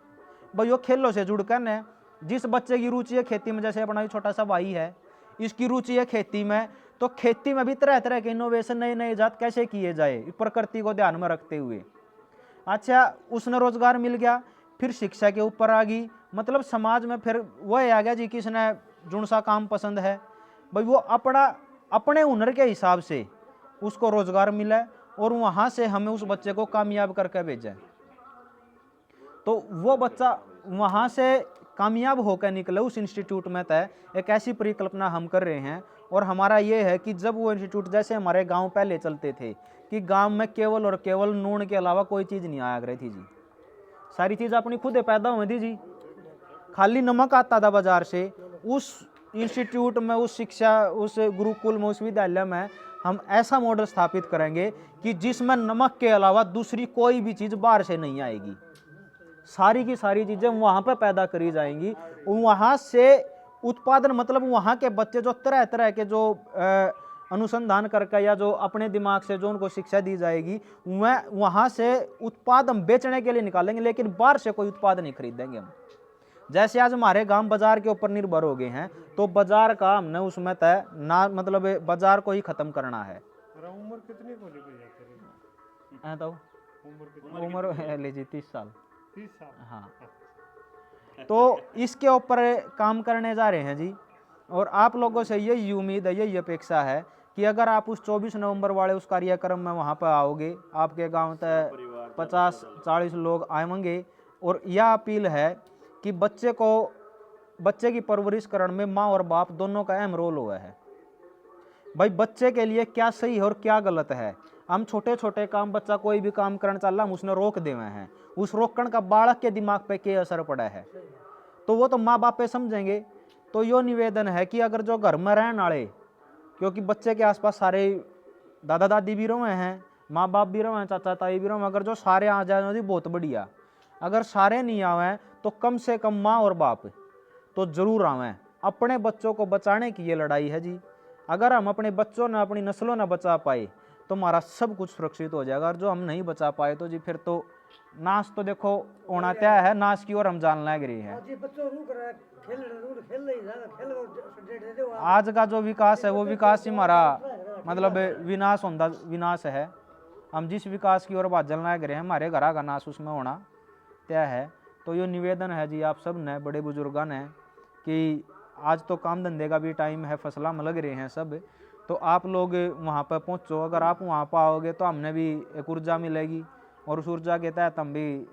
भाई वो खेलों से जुड़ कर न, जिस बच्चे की रुचि है खेती में, जैसे अपना छोटा सा भाई है, इसकी रुचि है खेती में, तो खेती में भी तरह तरह के इनोवेशन, नए नए इजाद कैसे किए जाए प्रकृति को ध्यान में रखते हुए। अच्छा, उसने रोजगार मिल गया, फिर शिक्षा के ऊपर आ गई, मतलब समाज में फिर वह आ गया जी किसने जुन सा काम पसंद है, भाई वो अपने हुनर के हिसाब से उसको रोजगार मिला और वहाँ से हमें उस बच्चे को कामयाब करके भेजा, तो वो बच्चा वहाँ से कामयाब होकर निकले उस इंस्टीट्यूट में। तय एक ऐसी परिकल्पना हम कर रहे हैं, और हमारा ये है कि जब वो इंस्टीट्यूट, जैसे हमारे गांव पहले चलते थे कि गांव में केवल और केवल नून के अलावा कोई चीज़ नहीं आया करती थी जी, सारी चीज़ अपनी खुद पैदा हुई थी जी, खाली नमक आता था बाजार से। उस इंस्टीट्यूट में, उस शिक्षा, उस गुरुकुल में, उस विद्यालय में हम ऐसा मॉडल स्थापित करेंगे कि जिसमें नमक के अलावा दूसरी कोई भी चीज़ बाहर से नहीं आएगी, सारी की सारी चीज़ें वहाँ पर पैदा करी जाएंगी। वहाँ से उत्पादन, मतलब वहाँ के बच्चे जो तरह तरह के जो अनुसंधान करके या जो अपने दिमाग से जो उनको शिक्षा दी जाएगी, वह वहाँ से उत्पाद हम बेचने के लिए निकालेंगे, लेकिन बाहर से कोई उत्पाद नहीं खरीदेंगे हम। जैसे आज हमारे गांव बाजार के ऊपर निर्भर हो गए हैं, तो बाजार का हमने उसमें तय ना, मतलब बाजार को ही खत्म करना है। उम्र कितनी को लेकर जाते हैं? तो उम्र है लीजिए 30 साल। 30 साल, हाँ, तो इसके ऊपर काम करने जा रहे हैं जी, और आप लोगों से यही उम्मीद है, यही अपेक्षा है कि अगर आप उस 24 नवंबर वाले उस कार्यक्रम में वहाँ पर आओगे, आपके गांव तक 50-40 लोग आएंगे, और यह अपील है कि बच्चे की परवरिश करने में माँ और बाप दोनों का अहम रोल हुआ है। भाई बच्चे के लिए क्या सही है और क्या गलत है, हम छोटे छोटे काम, बच्चा कोई भी काम करना चल रहा, हम उसने रोक देवे हैं, उस रोकण का बालक के दिमाग पे क्या असर पड़ा है, तो वो तो माँ बाप पे समझेंगे। तो यो निवेदन है कि अगर जो घर में रहने वाले, क्योंकि बच्चे के आसपास सारे दादा दादी भी रहे हैं, माँ बाप भी रहे हैं, चाचा ताई भी रहे हैं, अगर जो सारे आ जाए तो बहुत बढ़िया, अगर सारे नहीं आवे तो कम से कम माँ और बाप तो जरूर आवें। अपने बच्चों को बचाने की ये लड़ाई है जी। अगर हम अपने बच्चों ने, अपनी नस्लों ने बचा पाए तो हमारा सब कुछ सुरक्षित हो जाएगा, और जो हम नहीं बचा पाए तो जी फिर तो नाश तो देखो होना तय है, नाश की ओर हम जान लग रही है। आज का जो विकास है वो विकास ही हमारा मतलब विनाश है। हम जिस विकास की ओर भाजन लग रहे हैं, हमारे घर का नाश उसमें होना तय है। तो ये निवेदन है जी आप सब ने, बड़े बुजुर्गों ने, कि आज तो काम धंधे का भी टाइम है, फसला में लग रहे हैं सब, तो आप लोग वहाँ पर पहुँचो। अगर आप वहाँ पर आओगे तो हमने भी एक ऊर्जा मिलेगी, और उस ऊर्जा के तहत हम भी